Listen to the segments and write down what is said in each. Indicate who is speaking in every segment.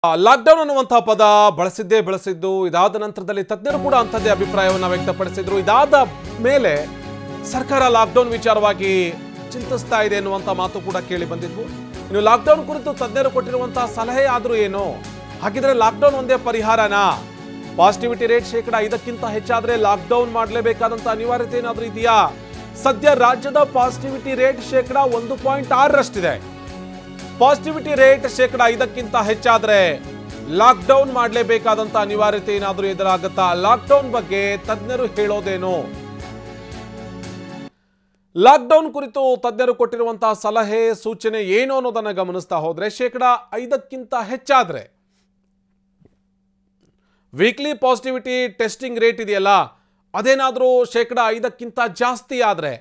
Speaker 1: Lockdown ಅನ್ನುವಂತಹ ಪದ ಬಳಸಿದ್ದು ಇದಾದ ನಂತರದಲ್ಲಿ ತಜ್ಞರು ಕೂಡ ಅಂಥದ್ದೇ ಅಭಿಪ್ರಾಯವನ್ನು ವ್ಯಕ್ತಪಡಿಸಿದ್ರು. ಇದಾದ ಮೇಲೆ ಸರ್ಕಾರ ಲಾಕ್ಡೌನ್ ವಿಚಾರವಾಗಿ ಚಿಂತಿಸ್ತಾ ಇದೆ ಎನ್ನುವಂಥ ಮಾತು ಕೂಡ ಕೇಳಿ ಬಂದಿದ್ವು. ಇನ್ನು ಲಾಕ್ಡೌನ್ ಕುರಿತು ತಜ್ಞರು ಕೊಟ್ಟಿರುವಂತಹ ಸಲಹೆ ಆದರೂ ಏನು? ಹಾಗಿದ್ರೆ ಲಾಕ್ಡೌನ್ ಒಂದೇ ಪರಿಹಾರನಾ? ಪಾಸಿಟಿವಿಟಿ ರೇಟ್ 5% ಹೆಚ್ಚಾದ್ರೆ ಲಾಕ್ಡೌನ್ ಮಾಡಲೇಬೇಕಾದಂತ ಅನಿವಾರ್ಯತೆ ಏನಾದರೂ ಇದೆಯಾ? ಸದ್ಯ ರಾಜ್ಯದ ಪಾಸಿಟಿವಿಟಿ ರೇಟ್ 1.6ರಷ್ಟಿದೆ. ಪಾಸಿಟಿವಿಟಿ ರೇಟ್ 5% ಹೆಚ್ಚಾದ್ರೆ ಲಾಕ್ಡೌನ್ ಮಾಡಲೇಬೇಕಾದಂತ ಅನಿವಾರ್ಯತೆ ಏನಾದರೂ ಎದುರಾಗುತ್ತಾ? ಲಾಕ್ಡೌನ್ ಬಗ್ಗೆ ತಜ್ಞರು ಹೇಳೋದೇನು? ಲಾಕ್ಡೌನ್ ಕುರಿತು ತಜ್ಞರು ಕೊಟ್ಟಿರುವಂತಹ ಸಲಹೆ ಸೂಚನೆ ಏನು ಅನ್ನೋದನ್ನ ಗಮನಿಸ್ತಾ ಹೋದ್ರೆ 5% ಹೆಚ್ಚಾದ್ರೆ ವೀಕ್ಲಿ ಪಾಸಿಟಿವಿಟಿ ಟೆಸ್ಟಿಂಗ್ ರೇಟ್ ಇದೆಯಲ್ಲ, ಅದೇನಾದರೂ 5% ಜಾಸ್ತಿ ಆದರೆ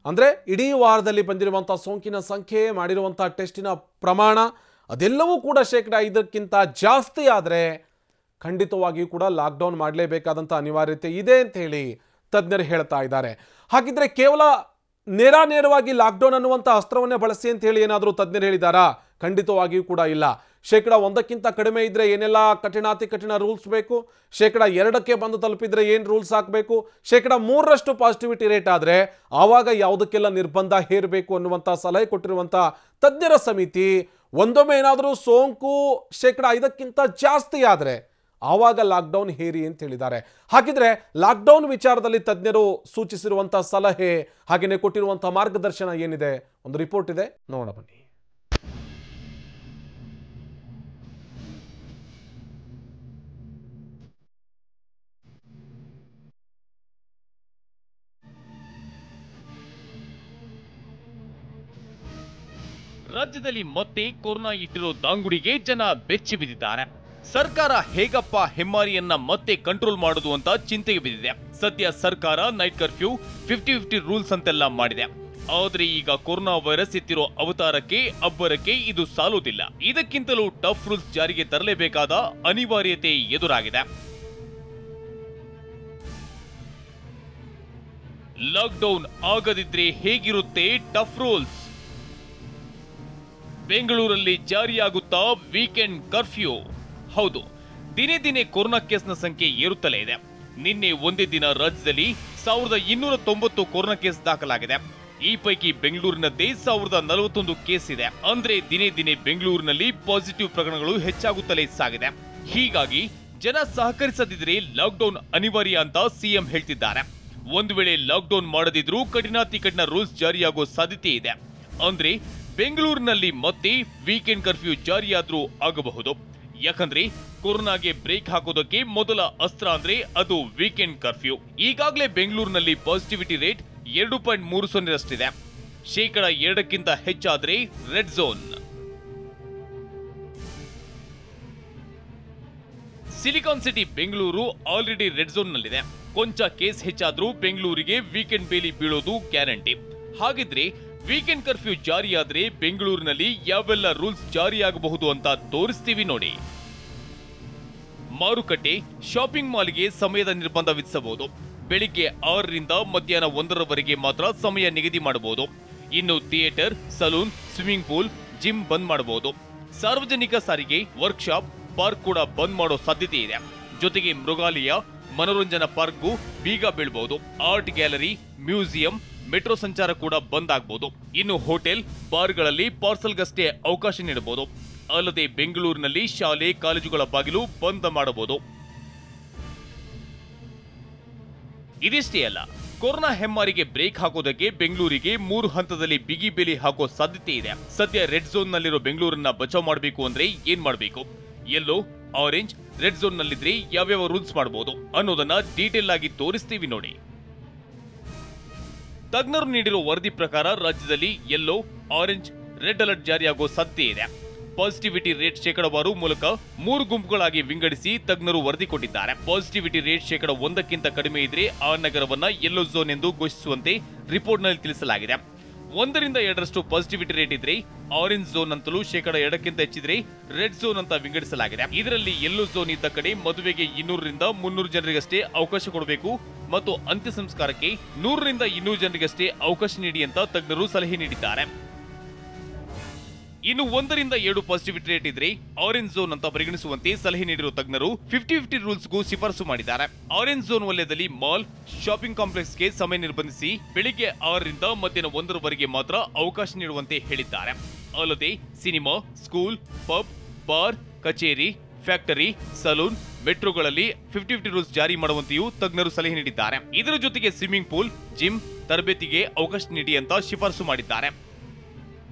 Speaker 1: ಅಂದರೆ ಇಡೀ ವಾರದಲ್ಲಿ ಬಂದಿರುವಂಥ ಸೋಂಕಿನ ಸಂಖ್ಯೆ, ಮಾಡಿರುವಂಥ ಟೆಸ್ಟಿನ ಪ್ರಮಾಣ ಅದೆಲ್ಲವೂ ಕೂಡ 5% ಜಾಸ್ತಿ ಆದರೆ ಖಂಡಿತವಾಗಿಯೂ ಕೂಡ ಲಾಕ್ಡೌನ್ ಮಾಡಲೇಬೇಕಾದಂಥ ಅನಿವಾರ್ಯತೆ ಇದೆ ಅಂತ ಹೇಳಿ ತಜ್ಞರು ಹೇಳ್ತಾ ಇದ್ದಾರೆ. ಹಾಗಿದ್ರೆ ಕೇವಲ ನೇರವಾಗಿ ಲಾಕ್ಡೌನ್ ಅನ್ನುವಂಥ ಅಸ್ತ್ರವನ್ನೇ ಬಳಸಿ ಅಂತ ಹೇಳಿ ಏನಾದರೂ ತಜ್ಞರು ಹೇಳಿದಾರಾ? ಖಂಡಿತವಾಗಿಯೂ ಕೂಡ ಇಲ್ಲ. 1% ಕಡಿಮೆ ಇದ್ರೆ ಏನೆಲ್ಲ ಕಠಿಣ ರೂಲ್ಸ್ ಬೇಕು, 2% ಬಂದು ತಲುಪಿದ್ರೆ ಏನು ರೂಲ್ಸ್ ಹಾಕಬೇಕು, 3% ಪಾಸಿಟಿವಿಟಿ ರೇಟ್ ಆದರೆ ಆವಾಗ ಯಾವುದಕ್ಕೆಲ್ಲ ನಿರ್ಬಂಧ ಹೇರಬೇಕು ಅನ್ನುವಂಥ ಸಲಹೆ ಕೊಟ್ಟಿರುವಂಥ ತಜ್ಞರ ಸಮಿತಿ ಒಂದೊಮ್ಮೆ ಏನಾದರೂ ಸೋಂಕು 5% ಜಾಸ್ತಿ ಆದರೆ ಆವಾಗ ಲಾಕ್ಡೌನ್ ಹೇರಿ ಅಂತ ಹೇಳಿದ್ದಾರೆ. ಹಾಗಿದ್ರೆ ಲಾಕ್ಡೌನ್ ವಿಚಾರದಲ್ಲಿ ತಜ್ಞರು ಸೂಚಿಸಿರುವಂಥ ಸಲಹೆ ಹಾಗೆಯೇ ಕೊಟ್ಟಿರುವಂಥ ಮಾರ್ಗದರ್ಶನ ಏನಿದೆ? ಒಂದು ರಿಪೋರ್ಟ್ ಇದೆ, ನೋಡೋಣ ಬನ್ನಿ.
Speaker 2: ರಾಜ್ಯದಲ್ಲಿ ಮತ್ತೆ ಕೊರೋನಾ ಇಟ್ಟಿರೋ ದಾಂಗುಡಿಗೆ ಜನ ಬೆಚ್ಚಿ ಬಿದ್ದಿದ್ದಾರೆ. ಸರ್ಕಾರ ಹೇಗಪ್ಪ ಹೆಮ್ಮಾರಿಯನ್ನ ಮತ್ತೆ ಕಂಟ್ರೋಲ್ ಮಾಡೋದು ಅಂತ ಚಿಂತೆಗೆ ಬಿದ್ದಿದೆ. ಸದ್ಯ ಸರ್ಕಾರ ನೈಟ್ ಕರ್ಫ್ಯೂ 50-50 ರೂಲ್ಸ್ ಅಂತೆಲ್ಲ ಮಾಡಿದೆ. ಆದ್ರೆ ಈಗ ಕೊರೋನಾ ವೈರಸ್ ಎತ್ತಿರೋ ಅವತಾರಕ್ಕೆ ಅಬ್ಬರಕ್ಕೆ ಇದು ಸಾಲುವುದಿಲ್ಲ. ಇದಕ್ಕಿಂತಲೂ ಟಫ್ ರೂಲ್ಸ್ ಜಾರಿಗೆ ತರಲೇಬೇಕಾದ ಅನಿವಾರ್ಯತೆ ಎದುರಾಗಿದೆ. ಲಾಕ್ಡೌನ್ ಆಗದಿದ್ರೆ ಹೇಗಿರುತ್ತೆ ಟಫ್ ರೂಲ್ಸ್? ಬೆಂಗಳೂರಲ್ಲಿ ಜಾರಿಯಾಗುತ್ತಾ ವೀಕೆಂಡ್ ಕರ್ಫ್ಯೂ? ಹೌದು, ದಿನೇ ದಿನೇ ಕೊರೋನಾ ಕೇಸ್ನ ಸಂಖ್ಯೆ ಏರುತ್ತಲೇ ಇದೆ. ನಿನ್ನೆ ಒಂದೇ ದಿನ ರಾಜ್ಯದಲ್ಲಿ 1290 ಕೊರೋನಾ ಕೇಸ್ ದಾಖಲಾಗಿದೆ. ಈ ಪೈಕಿ ಬೆಂಗಳೂರಿನದ್ದೇ 1041 ಕೇಸ್ ಇದೆ. ಅಂದ್ರೆ ದಿನೇ ದಿನೇ ಬೆಂಗಳೂರಿನಲ್ಲಿ ಪಾಸಿಟಿವ್ ಪ್ರಕರಣಗಳು ಹೆಚ್ಚಾಗುತ್ತಲೇ ಸಾಗಿದೆ. ಹೀಗಾಗಿ ಜನ ಸಹಕರಿಸದಿದ್ರೆ ಲಾಕ್ಡೌನ್ ಅನಿವಾರ್ಯ ಅಂತ ಸಿಎಂ ಹೇಳ್ತಿದ್ದಾರೆ. ಒಂದು ವೇಳೆ ಲಾಕ್ಡೌನ್ ಮಾಡದಿದ್ರೂ ಕಠಿಣ ರೂಲ್ಸ್ ಜಾರಿಯಾಗೋ ಸಾಧ್ಯತೆ ಇದೆ. ಅಂದ್ರೆ ಬೆಂಗಳೂರಿನಲ್ಲಿ ಮತ್ತೆ ವೀಕೆಂಡ್ ಕರ್ಫ್ಯೂ ಜಾರಿಯಾದ್ರೂ ಆಗಬಹುದು. ಯಾಕಂದ್ರೆ ಕೊರೋನಾಗೆ ಬ್ರೇಕ್ ಹಾಕೋದಕ್ಕೆ ಮೊದಲ ಅಸ್ತ್ರ ಅಂದ್ರೆ ಅದು ವೀಕೆಂಡ್ ಕರ್ಫ್ಯೂ. ಈಗಾಗಲೇ ಬೆಂಗಳೂರಿನಲ್ಲಿ ಪಾಸಿಟಿವಿಟಿ ರೇಟ್ 2.30ರಷ್ಟಿದೆ. 2% ಹೆಚ್ಚಾದ್ರೆ red zone. Silicon city Bengaluru already red zone ನಲ್ಲಿದೆ. ಕೊಂಚ ಕೇಸ್ ಹೆಚ್ಚಾದ್ರೂ ಬೆಂಗಳೂರಿಗೆ ವೀಕೆಂಡ್ ಬೇಲಿ ಬೀಳೋದು ಗ್ಯಾರಂಟಿ. ಹಾಗಿದ್ರೆ ವೀಕೆಂಡ್ ಕರ್ಫ್ಯೂ ಜಾರಿಯಾದ್ರೆ ಬೆಂಗಳೂರಿನಲ್ಲಿ ಯಾವೆಲ್ಲ ರೂಲ್ಸ್ ಜಾರಿಯಾಗಬಹುದು ಅಂತ ತೋರಿಸ್ತೀವಿ ನೋಡಿ. ಮಾರುಕಟ್ಟೆ, ಶಾಪಿಂಗ್ ಮಾಲ್ಗೆ ಸಮಯದ ನಿರ್ಬಂಧ ವಿಧಿಸಬಹುದು. ಬೆಳಿಗ್ಗೆ 6ರಿಂದ ಮಧ್ಯಾಹ್ನ 1ರವರೆಗೆ ಮಾತ್ರ ಸಮಯ ನಿಗದಿ ಮಾಡಬಹುದು. ಇನ್ನು theatre, salon, swimming pool, gym ಬಂದ್ ಮಾಡಬಹುದು. ಸಾರ್ವಜನಿಕ ಸಾರಿಗೆ, ವರ್ಕ್ಶಾಪ್, ಪಾರ್ಕ್ ಕೂಡ ಬಂದ್ ಮಾಡೋ ಸಾಧ್ಯತೆ ಇದೆ. ಜೊತೆಗೆ ಮೃಗಾಲಯ, ಮನೋರಂಜನಾ ಪಾರ್ಕ್ಗೂ ಬೀಗ ಬೀಳಬಹುದು. ಆರ್ಟ್ ಗ್ಯಾಲರಿ, ಮ್ಯೂಸಿಯಂ, ಮೆಟ್ರೋ ಸಂಚಾರ ಕೂಡ ಬಂದ್ ಆಗಬಹುದು. ಇನ್ನು ಹೋಟೆಲ್, ಬಾರ್ಗಳಲ್ಲಿ ಪಾರ್ಸಲ್ಗಷ್ಟೇ ಅವಕಾಶ ನೀಡಬಹುದು. ಅಲ್ಲದೆ ಬೆಂಗಳೂರಿನಲ್ಲಿ ಶಾಲೆ, ಕಾಲೇಜುಗಳ ಬಾಗಿಲು ಬಂದ್ ಮಾಡಬಹುದು. ಇದಿಷ್ಟೇ ಅಲ್ಲ, ಕೊರೋನಾ ಹೆಮ್ಮಾರಿಗೆ ಬ್ರೇಕ್ ಹಾಕೋದಕ್ಕೆ ಬೆಂಗಳೂರಿಗೆ 3 ಹಂತದಲ್ಲಿ ಬಿಗಿ ಬೇಲಿ ಹಾಕೋ ಸಾಧ್ಯತೆ ಇದೆ. ಸದ್ಯ ರೆಡ್ ಝೋನ್ ನಲ್ಲಿರೋ ಬೆಂಗಳೂರನ್ನ ಬಚಾವ್ ಮಾಡಬೇಕು ಅಂದ್ರೆ ಏನ್ ಮಾಡಬೇಕು? ಯೆಲ್ಲೋ, ಆರೆಂಜ್, ರೆಡ್ ಝೋನ್ ನಲ್ಲಿದ್ರೆ ಯಾವ್ಯಾವ ರೂಲ್ಸ್ ಮಾಡಬಹುದು ಅನ್ನೋದನ್ನ ಡೀಟೇಲ್ ಆಗಿ ತೋರಿಸ್ತೀವಿ ನೋಡಿ. ತಜ್ಞರು ನೀಡಿರೋ ವರದಿ ಪ್ರಕಾರ ರಾಜ್ಯದಲ್ಲಿ ಯೆಲ್ಲೋ, ಆರೆಂಜ್, ರೆಡ್ ಅಲರ್ಟ್ ಜಾರಿಯಾಗೋ ಸಾಧ್ಯತೆ ಇದೆ. ಪಾಸಿಟಿವಿಟಿ ರೇಟ್ ಶೇಕಡಾವಾರು ಮೂಲಕ 3 ಗುಂಪುಗಳಾಗಿ ವಿಂಗಡಿಸಿ ತಜ್ಞರು ವರದಿ ಕೊಟ್ಟಿದ್ದಾರೆ. ಪಾಸಿಟಿವಿಟಿ ರೇಟ್ 1% ಕಡಿಮೆ ಇದ್ರೆ ಆ ನಗರವನ್ನ ಯೆಲ್ಲೋ ಝೋನ್ ಎಂದು ಘೋಷಿಸುವಂತೆ ರಿಪೋರ್ಟ್ನಲ್ಲಿ ತಿಳಿಸಲಾಗಿದೆ. 1ರಿಂದ 2ರಷ್ಟು ಪಾಸಿಟಿವಿಟಿ ರೇಟ್ ಇದ್ರೆ ಆರೆಂಜ್ ಝೋನ್ ಅಂತಲೂ 2% ಹೆಚ್ಚಿದ್ರೆ ರೆಡ್ ಝೋನ್ ಅಂತ ವಿಂಗಡಿಸಲಾಗಿದೆ. ಇದರಲ್ಲಿ ಯೆಲ್ಲೋ ಝೋನ್ ಇದ್ದ ಕಡೆ ಮದುವೆಗೆ 200ರಿಂದ 300 ಜನರಿಗಷ್ಟೇ ಅವಕಾಶ ಕೊಡಬೇಕು ಮತ್ತು ಅಂತ್ಯ ಸಂಸ್ಕಾರಕ್ಕೆ 100ರಿಂದ 200 ಜನರಿಗಷ್ಟೇ ಅವಕಾಶ ನೀಡಿ ಅಂತ ತಜ್ಞರು ಸಲಹೆ ನೀಡಿದ್ದಾರೆ. ಇನ್ನು 1ರಿಂದ 7 ಪಾಸಿಟಿವಿಟಿ ರೇಟ್ ಇದ್ರೆ ಆರೆಂಜ್ ಝೋನ್ ಅಂತ ಪರಿಗಣಿಸುವಂತೆ ಸಲಹೆ ನೀಡಿರುವ ತಜ್ಞರು 50-50 ರೂಲ್ಸ್ಗೂ ಶಿಫಾರಸು ಮಾಡಿದ್ದಾರೆ. ಆರೆಂಜ್ ಝೋನ್ ವಲಯದಲ್ಲಿ ಮಾಲ್, ಶಾಪಿಂಗ್ ಕಾಂಪ್ಲೆಕ್ಸ್ಗೆ ಸಮಯ ನಿರ್ಬಂಧಿಸಿ ಬೆಳಿಗ್ಗೆ 6ರಿಂದ ಮಧ್ಯಾಹ್ನ 1ರವರೆಗೆ ಮಾತ್ರ ಅವಕಾಶ ನೀಡುವಂತೆ ಹೇಳಿದ್ದಾರೆ. ಅಲ್ಲದೆ ಸಿನಿಮಾ, ಸ್ಕೂಲ್, ಪಬ್, ಬಾರ್, ಕಚೇರಿ, ಫ್ಯಾಕ್ಟರಿ, ಸಲೂನ್, ಮೆಟ್ರೋಗಳಲ್ಲಿ 50-50 ರೂಲ್ಸ್ ಜಾರಿ ಮಾಡುವಂತೆಯೂ ತಜ್ಞರು ಸಲಹೆ ನೀಡಿದ್ದಾರೆ. ಇದರ ಜೊತೆಗೆ ಸ್ವಿಮ್ಮಿಂಗ್ ಪೂಲ್, ಜಿಮ್, ತರಬೇತಿಗೆ ಅವಕಾಶ ನೀಡಿ ಅಂತ ಶಿಫಾರಸು ಮಾಡಿದ್ದಾರೆ.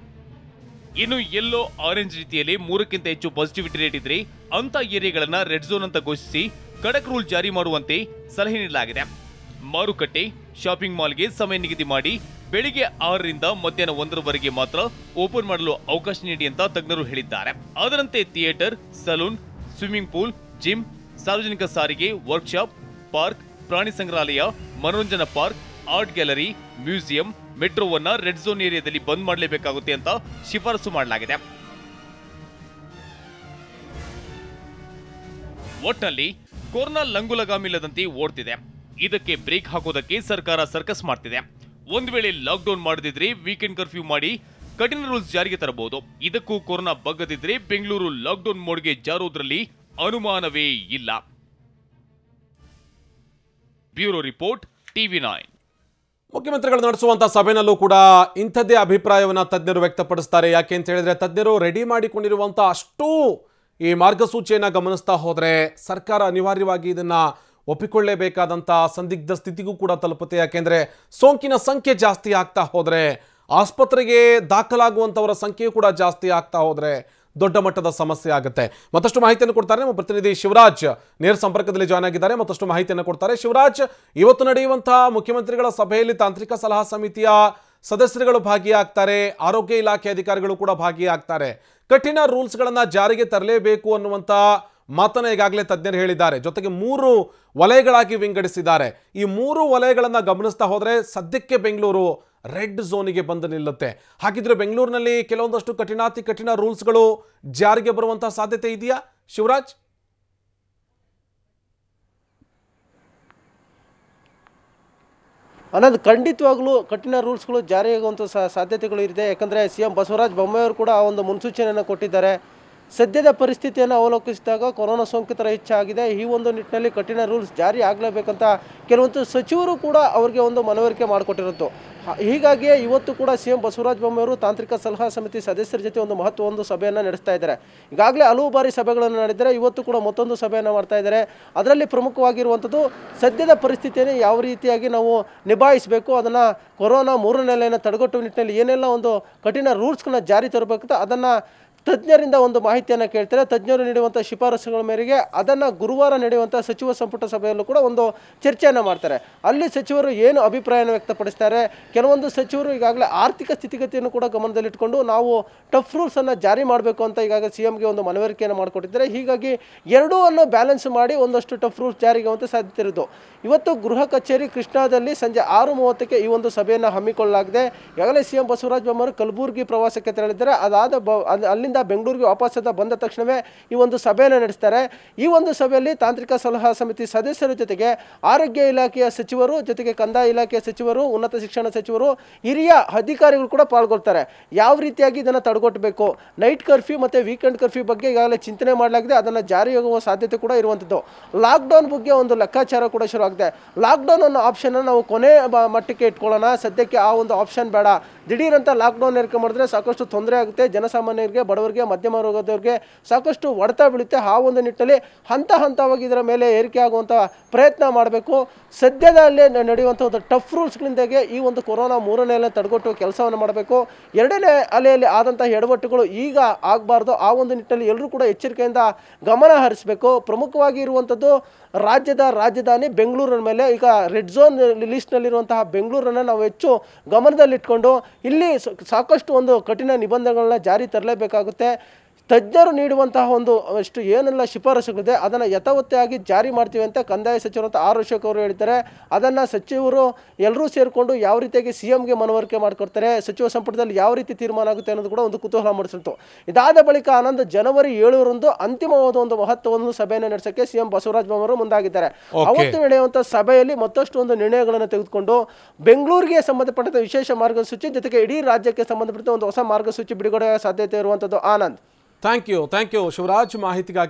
Speaker 2: ಇನ್ನು ಯೆಲ್ಲೋ, ಆರೆಂಜ್ ರೀತಿಯಲ್ಲಿ 3ಕ್ಕಿಂತ ಹೆಚ್ಚು ಪಾಸಿಟಿವಿಟಿ ರೇಟ್ ಇದ್ರೆ ಅಂತ ಏರಿಯಾಗಳನ್ನ ರೆಡ್ ಝೋನ್ ಅಂತ ಘೋಷಿಸಿ ಖಡಕ್ ರೂಲ್ ಜಾರಿ ಮಾಡುವಂತೆ ಸಲಹೆ ನೀಡಲಾಗಿದೆ. ಮಾರುಕಟ್ಟೆ, ಶಾಪಿಂಗ್ ಮಾಲ್ಗೆ ಸಮಯ ನಿಗದಿ ಮಾಡಿ ಬೆಳಿಗ್ಗೆ 6ರಿಂದ ಮಧ್ಯಾಹ್ನ 1ರವರೆಗೆ ಮಾತ್ರ ಓಪನ್ ಮಾಡಲು ಅವಕಾಶ ನೀಡಿ ಅಂತ ತಜ್ಞರು ಹೇಳಿದ್ದಾರೆ. ಅದರಂತೆ theatre, salon, swimming pool, gym, ಸಾರ್ವಜನಿಕ ಸಾರಿಗೆ, ವರ್ಕ್ಶಾಪ್, ಪಾರ್ಕ್, ಪ್ರಾಣಿ ಸಂಗ್ರಹಾಲಯ, ಮನೋರಂಜನಾ ಪಾರ್ಕ್, ಆರ್ಟ್ ಗ್ಯಾಲರಿ, ಮ್ಯೂಸಿಯಂ, ಮೆಟ್ರೋವನ್ನ ರೆಡ್ ಝೋನ್ ಏರಿಯಾದಲ್ಲಿ ಬಂದ್ ಮಾಡಲೇಬೇಕಾಗುತ್ತೆ ಅಂತ ಶಿಫಾರಸು ಮಾಡಲಾಗಿದೆ. ಒಟ್ನಲ್ಲಿ ಕೊರೋನಾ ಲಂಗುಲಗಾಮಿಲ್ಲದಂತೆ ಓಡ್ತಿದೆ. ಇದಕ್ಕೆ ಬ್ರೇಕ್ ಹಾಕೋದಕ್ಕೆ ಸರ್ಕಾರ ಸರ್ಕಸ್ ಮಾಡ್ತಿದೆ. ಒಂದ್ ವೇಳೆ ಲಾಕ್ಡೌನ್ ಮಾಡದಿದ್ರೆ ವೀಕೆಂಡ್ ಕರ್ಫ್ಯೂ ಮಾಡಿ ಕಠಿಣ ರೂಲ್ಸ್ ಜಾರಿಗೆ ತರಬಹುದು. ಇದಕ್ಕೂ ಕೊರೋನಾ ಬಗ್ಗದಿದ್ರೆ ಬೆಂಗಳೂರು ಲಾಕ್ಡೌನ್ ಮೋಡ್ಗೆ ಜಾರೋದ್ರಲ್ಲಿ ಅನುಮಾನವೇ ಇಲ್ಲ. Bureau report, TV9.
Speaker 1: ಮುಖ್ಯಮಂತ್ರಿಗಳು ನಡೆಸುವಂಥ ಸಭೆಯಲ್ಲೂ ಕೂಡ ಇಂಥದ್ದೇ ಅಭಿಪ್ರಾಯವನ್ನು ತಜ್ಞರು ವ್ಯಕ್ತಪಡಿಸ್ತಾರೆ. ಯಾಕೆ ಅಂತ ಹೇಳಿದ್ರೆ ತಜ್ಞರು ರೆಡಿ ಮಾಡಿಕೊಂಡಿರುವಂಥ ಅಷ್ಟೂ ಈ ಮಾರ್ಗಸೂಚಿಯನ್ನು ಗಮನಿಸ್ತಾ ಹೋದರೆ ಸರ್ಕಾರ ಅನಿವಾರ್ಯವಾಗಿ ಇದನ್ನು ಒಪ್ಪಿಕೊಳ್ಳೇಬೇಕಾದಂಥ ಸಂದಿಗ್ಧ ಸ್ಥಿತಿಗೂ ಕೂಡ ತಲುಪುತ್ತೆ. ಯಾಕೆಂದರೆ ಸೋಂಕಿನ ಸಂಖ್ಯೆ ಜಾಸ್ತಿ ಆಗ್ತಾ ಹೋದರೆ, ಆಸ್ಪತ್ರೆಗೆ ದಾಖಲಾಗುವಂಥವರ ಸಂಖ್ಯೆಯೂ ಕೂಡ ಜಾಸ್ತಿ ಆಗ್ತಾ ಹೋದರೆ ದೊಡ್ಡ ಮಟ್ಟದ ಸಮಸ್ಯೆ ಆಗುತ್ತೆ. ಮತ್ತಷ್ಟು ಮಾಹಿತಿಯನ್ನು ಕೊಡ್ತಾರೆ ನಮ್ಮ ಪ್ರತಿನಿಧಿ ಶಿವರಾಜ್, ನೇರ ಸಂಪರ್ಕದಲ್ಲಿ ಜಾಯ್ನ್ ಆಗಿದ್ದಾರೆ. ಮತ್ತಷ್ಟು ಮಾಹಿತಿಯನ್ನು ಕೊಡ್ತಾರೆ. ಶಿವರಾಜ್, ಇವತ್ತು ನಡೆಯುವಂತಹ ಮುಖ್ಯಮಂತ್ರಿಗಳ ಸಭೆಯಲ್ಲಿ ತಾಂತ್ರಿಕ ಸಲಹಾ ಸಮಿತಿಯ ಸದಸ್ಯರುಗಳು ಭಾಗಿಯಾಗ್ತಾರೆ, ಆರೋಗ್ಯ ಇಲಾಖೆ ಅಧಿಕಾರಿಗಳು ಕೂಡ ಭಾಗಿಯಾಗ್ತಾರೆ. ಕಠಿಣ ರೂಲ್ಸ್ಗಳನ್ನು ಜಾರಿಗೆ ತರಲೇಬೇಕು ಅನ್ನುವಂಥ ಮಾತನ್ನ ಈಗಾಗಲೇ ತಜ್ಞರು ಹೇಳಿದ್ದಾರೆ. ಜೊತೆಗೆ 3 ವಲಯಗಳಾಗಿ ವಿಂಗಡಿಸಿದ್ದಾರೆ. ಈ 3 ವಲಯಗಳನ್ನು ಗಮನಿಸ್ತಾ ಹೋದರೆ ಸದ್ಯಕ್ಕೆ ಬೆಂಗಳೂರು ರೆಡ್ ಝೋನಿಗೆ ಬಂದು ನಿಲ್ಲುತ್ತೆ. ಹಾಗಿದ್ರೆ ಬೆಂಗಳೂರಿನಲ್ಲಿ ಕೆಲವೊಂದಷ್ಟು ಕಠಿಣ ರೂಲ್ಸ್ಗಳು ಜಾರಿಗೆ ಬರುವಂತಹ ಸಾಧ್ಯತೆ ಇದೆಯಾ ಶಿವರಾಜ್?
Speaker 3: ಅನ್ನೋದು ಖಂಡಿತವಾಗ್ಲೂ ಕಠಿಣ ರೂಲ್ಸ್ಗಳು ಜಾರಿಯಾಗುವಂಥ ಸಾಧ್ಯತೆಗಳು ಇದೆ. ಯಾಕಂದರೆ CM ಬಸವರಾಜ ಬೊಮ್ಮಾಯಿಯವರು ಕೂಡ ಆ ಒಂದು ಮುನ್ಸೂಚನೆಯನ್ನು ಕೊಟ್ಟಿದ್ದಾರೆ. ಸದ್ಯದ ಪರಿಸ್ಥಿತಿಯನ್ನು ಅವಲೋಕಿಸಿದಾಗ ಕೊರೋನಾ ಸೋಂಕಿತರ ಹೆಚ್ಚಾಗಿದೆ. ಈ ಒಂದು ನಿಟ್ಟಿನಲ್ಲಿ ಕಠಿಣ ರೂಲ್ಸ್ ಜಾರಿ ಆಗಲೇಬೇಕಂತ ಕೆಲವೊಂದು ಸಚಿವರು ಕೂಡ ಅವರಿಗೆ ಒಂದು ಮನವರಿಕೆ ಮಾಡಿಕೊಟ್ಟಿರುತ್ತು. ಹೀಗಾಗಿಯೇ ಇವತ್ತು ಕೂಡ CM ಬಸವರಾಜ ಬೊಮ್ಮಾಯಿಯವರು ತಾಂತ್ರಿಕ ಸಲಹಾ ಸಮಿತಿ ಸದಸ್ಯರ ಜೊತೆ ಒಂದು ಸಭೆಯನ್ನು ನಡೆಸ್ತಾ ಇದ್ದಾರೆ. ಈಗಾಗಲೇ ಹಲವು ಬಾರಿ ಸಭೆಗಳನ್ನು ನಡೆದಿದ್ದಾರೆ. ಇವತ್ತು ಕೂಡ ಮತ್ತೊಂದು ಸಭೆಯನ್ನು ಮಾಡ್ತಾ ಇದ್ದಾರೆ. ಅದರಲ್ಲಿ ಪ್ರಮುಖವಾಗಿರುವಂಥದ್ದು ಸದ್ಯದ ಪರಿಸ್ಥಿತಿಯನ್ನು ಯಾವ ರೀತಿಯಾಗಿ ನಾವು ನಿಭಾಯಿಸಬೇಕು, ಅದನ್ನು ಕೊರೋನಾ 3ನೇ ಅಲೆಯನ್ನು ತಡೆಗಟ್ಟುವ ನಿಟ್ಟಿನಲ್ಲಿ ಏನೆಲ್ಲ ಒಂದು ಕಠಿಣ ರೂಲ್ಸ್ಗಳನ್ನ ಜಾರಿ ತರಬೇಕು ಅದನ್ನು ತಜ್ಞರಿಂದ ಒಂದು ಮಾಹಿತಿಯನ್ನು ಕೇಳ್ತಾರೆ. ತಜ್ಞರು ನೀಡುವಂಥ ಶಿಫಾರಸುಗಳ ಮೇರೆಗೆ ಅದನ್ನು ಗುರುವಾರ ನಡೆಯುವಂಥ ಸಚಿವ ಸಂಪುಟ ಸಭೆಯಲ್ಲೂ ಕೂಡ ಒಂದು ಚರ್ಚೆಯನ್ನು ಮಾಡ್ತಾರೆ. ಅಲ್ಲಿ ಸಚಿವರು ಏನು ಅಭಿಪ್ರಾಯವನ್ನು ವ್ಯಕ್ತಪಡಿಸ್ತಾರೆ. ಕೆಲವೊಂದು ಸಚಿವರು ಈಗಾಗಲೇ ಆರ್ಥಿಕ ಸ್ಥಿತಿಗತಿಯನ್ನು ಕೂಡ ಗಮನದಲ್ಲಿಟ್ಕೊಂಡು ನಾವು ಟಫ್ ರೂಲ್ಸನ್ನು ಜಾರಿ ಮಾಡಬೇಕು ಅಂತ ಈಗಾಗಲೇ CMಗೆ ಒಂದು ಮನವರಿಕೆಯನ್ನು ಮಾಡಿಕೊಟ್ಟಿದ್ದಾರೆ. ಹೀಗಾಗಿ ಎರಡೂ ಅನ್ನು ಬ್ಯಾಲೆನ್ಸ್ ಮಾಡಿ ಒಂದಷ್ಟು ಟಫ್ ರೂಲ್ಸ್ ಜಾರಿಗೆ ಆಗುವಂಥ ಸಾಧ್ಯತೆ ಇರೋದು. ಇವತ್ತು ಗೃಹ ಕಚೇರಿ ಕೃಷ್ಣಾದಲ್ಲಿ ಸಂಜೆ 6:30ಕ್ಕೆ ಈ ಒಂದು ಸಭೆಯನ್ನು ಹಮ್ಮಿಕೊಳ್ಳಲಾಗಿದೆ. ಈಗಾಗಲೇ CM ಬಸವರಾಜ ಬೊಮ್ಮಾಯಿ ಕಲಬುರಗಿ ಪ್ರವಾಸಕ್ಕೆ ತೆರಳಿದ್ದಾರೆ. ಅಲ್ಲಿಂದ ಬೆಂಗಳೂರಿಗೆ ವಾಪಸ್ಸಾದ ಬಂದ ತಕ್ಷಣವೇ ಈ ಒಂದು ಸಭೆಯನ್ನು ನಡೆಸ್ತಾರೆ. ಈ ಒಂದು ಸಭೆಯಲ್ಲಿ ತಾಂತ್ರಿಕ ಸಲಹಾ ಸಮಿತಿ ಸದಸ್ಯರ ಜೊತೆಗೆ ಆರೋಗ್ಯ ಇಲಾಖೆಯ ಸಚಿವರು, ಜೊತೆಗೆ ಕಂದಾಯ ಇಲಾಖೆಯ ಸಚಿವರು, ಉನ್ನತ ಶಿಕ್ಷಣ ಸಚಿವರು, ಹಿರಿಯ ಅಧಿಕಾರಿಗಳು ಕೂಡ ಪಾಲ್ಗೊಳ್ತಾರೆ. ಯಾವ ರೀತಿಯಾಗಿ ಇದನ್ನು ತಡೆಗಟ್ಟಬೇಕು, ನೈಟ್ ಕರ್ಫ್ಯೂ ಮತ್ತು ವೀಕೆಂಡ್ ಕರ್ಫ್ಯೂ ಬಗ್ಗೆ ಈಗಾಗಲೇ ಚಿಂತನೆ ಮಾಡಲಾಗಿದೆ. ಅದನ್ನು ಜಾರಿಯಾಗುವ ಸಾಧ್ಯತೆ ಕೂಡ ಇರುವಂಥದ್ದು. ಲಾಕ್ಡೌನ್ ಬಗ್ಗೆ ಒಂದು ಲೆಕ್ಕಾಚಾರ ಕೂಡ ಶುರುವಾಗಿದೆ. ಲಾಕ್ಡೌನ್ ಅನ್ನೋ ಆಪ್ಷನ್ನ ನಾವು ಕೊನೆ ಮಟ್ಟಕ್ಕೆ ಇಟ್ಕೊಳ್ಳೋಣ, ಸದ್ಯಕ್ಕೆ ಆ ಒಂದು ಆಪ್ಷನ್ ಬೇಡ. ದಿಢೀರಂತ ಲಾಕ್ಡೌನ್ ಏರಿಕೆ ಮಾಡಿದ್ರೆ ಸಾಕಷ್ಟು ತೊಂದರೆ ಆಗುತ್ತೆ. ಜನಸಾಮಾನ್ಯರಿಗೆ, ಬಡವರಿಗೆ, ಮಧ್ಯಮ ವರ್ಗದವರಿಗೆ ಸಾಕಷ್ಟು ಹೊಡೆತ ಬೀಳುತ್ತೆ. ಆ ಒಂದು ನಿಟ್ಟಿನಲ್ಲಿ ಹಂತವಾಗಿ ಇದರ ಮೇಲೆ ಏರಿಕೆ ಆಗುವಂಥ ಪ್ರಯತ್ನ ಮಾಡಬೇಕು. ಸದ್ಯದಲ್ಲೇ ನಡೆಯುವಂಥ ಒಂದು ಟಫ್ ರೂಲ್ಸ್ಗಳಿಂದಾಗೆ ಈ ಒಂದು ಕೊರೋನಾ 3ನೇ ಅಲೆ ತಡೆಗಟ್ಟುವ ಕೆಲಸವನ್ನು ಮಾಡಬೇಕು. 2ನೇ ಅಲೆಯಲ್ಲಿ ಆದಂಥ ಎಡವಟ್ಟುಗಳು ಈಗ ಆಗಬಾರ್ದು. ಆ ಒಂದು ನಿಟ್ಟಿನಲ್ಲಿ ಎಲ್ಲರೂ ಕೂಡ ಎಚ್ಚರಿಕೆಯಿಂದ ಗಮನ ಹರಿಸಬೇಕು. ಪ್ರಮುಖವಾಗಿ ಇರುವಂಥದ್ದು ರಾಜ್ಯದ ರಾಜಧಾನಿ ಬೆಂಗಳೂರಿನ ಮೇಲೆ ಈಗ ರೆಡ್ ಝೋನ್ ಲಿಸ್ಟ್ನಲ್ಲಿರುವಂತಹ ಬೆಂಗಳೂರನ್ನು ನಾವು ಹೆಚ್ಚು ಗಮನದಲ್ಲಿಟ್ಕೊಂಡು ಇಲ್ಲಿ ಸಾಕಷ್ಟು ಒಂದು ಕಠಿಣ ನಿಬಂಧನೆಗಳನ್ನ ಜಾರಿ ತರಲೇಬೇಕಾಗುತ್ತೆ. ತಜ್ಞರು ನೀಡುವಂತಹ ಒಂದು ಅಷ್ಟು ಏನೆಲ್ಲ ಶಿಫಾರಸುಗಳಿದೆ ಅದನ್ನು ಯಥಾವತ್ತಾಗಿ ಜಾರಿ ಮಾಡ್ತೀವಿ ಅಂತ ಕಂದಾಯ ಸಚಿವರು ಅಂತ ಆರ್ ಅಶೋಕ್ ಅವರು ಹೇಳ್ತಾರೆ. ಅದನ್ನು ಸಚಿವರು ಎಲ್ಲರೂ ಸೇರಿಕೊಂಡು ಯಾವ ರೀತಿಯಾಗಿ CMಗೆ ಮನವರಿಕೆ ಮಾಡಿಕೊಡ್ತಾರೆ, ಸಚಿವ ಸಂಪುಟದಲ್ಲಿ ಯಾವ ರೀತಿ ತೀರ್ಮಾನ ಆಗುತ್ತೆ ಅನ್ನೋದು ಕೂಡ ಒಂದು ಕುತೂಹಲ ಮೂಡಿಸಿತ್ತು. ಇದಾದ ಬಳಿಕ ಆನಂದ್ ಜನವರಿ 7ರಂದು ಅಂತಿಮವಾದ ಒಂದು ಮಹತ್ವವನ್ನು ಸಭೆಯನ್ನು ನಡೆಸೋಕ್ಕೆ CM ಬಸವರಾಜ ಬೊಮ್ಮಾಯಿ ಮುಂದಾಗಿದ್ದಾರೆ. ಅವತ್ತು ನಡೆಯುವಂಥ ಸಭೆಯಲ್ಲಿ ಮತ್ತಷ್ಟು ಒಂದು ನಿರ್ಣಯಗಳನ್ನು ತೆಗೆದುಕೊಂಡು ಬೆಂಗಳೂರಿಗೆ ಸಂಬಂಧಪಟ್ಟಂತ ವಿಶೇಷ ಮಾರ್ಗಸೂಚಿ ಜೊತೆಗೆ ಇಡೀ ರಾಜ್ಯಕ್ಕೆ ಸಂಬಂಧಪಟ್ಟ ಒಂದು ಹೊಸ ಮಾರ್ಗಸೂಚಿ ಬಿಡುಗಡೆ ಸಾಧ್ಯತೆ ಇರುವಂಥದ್ದು. ಆನಂದ್,
Speaker 1: ಥ್ಯಾಂಕ್ ಯು ಶಿವರಾಜ್ ಮಾಹಿತಿಗಾಗಿ.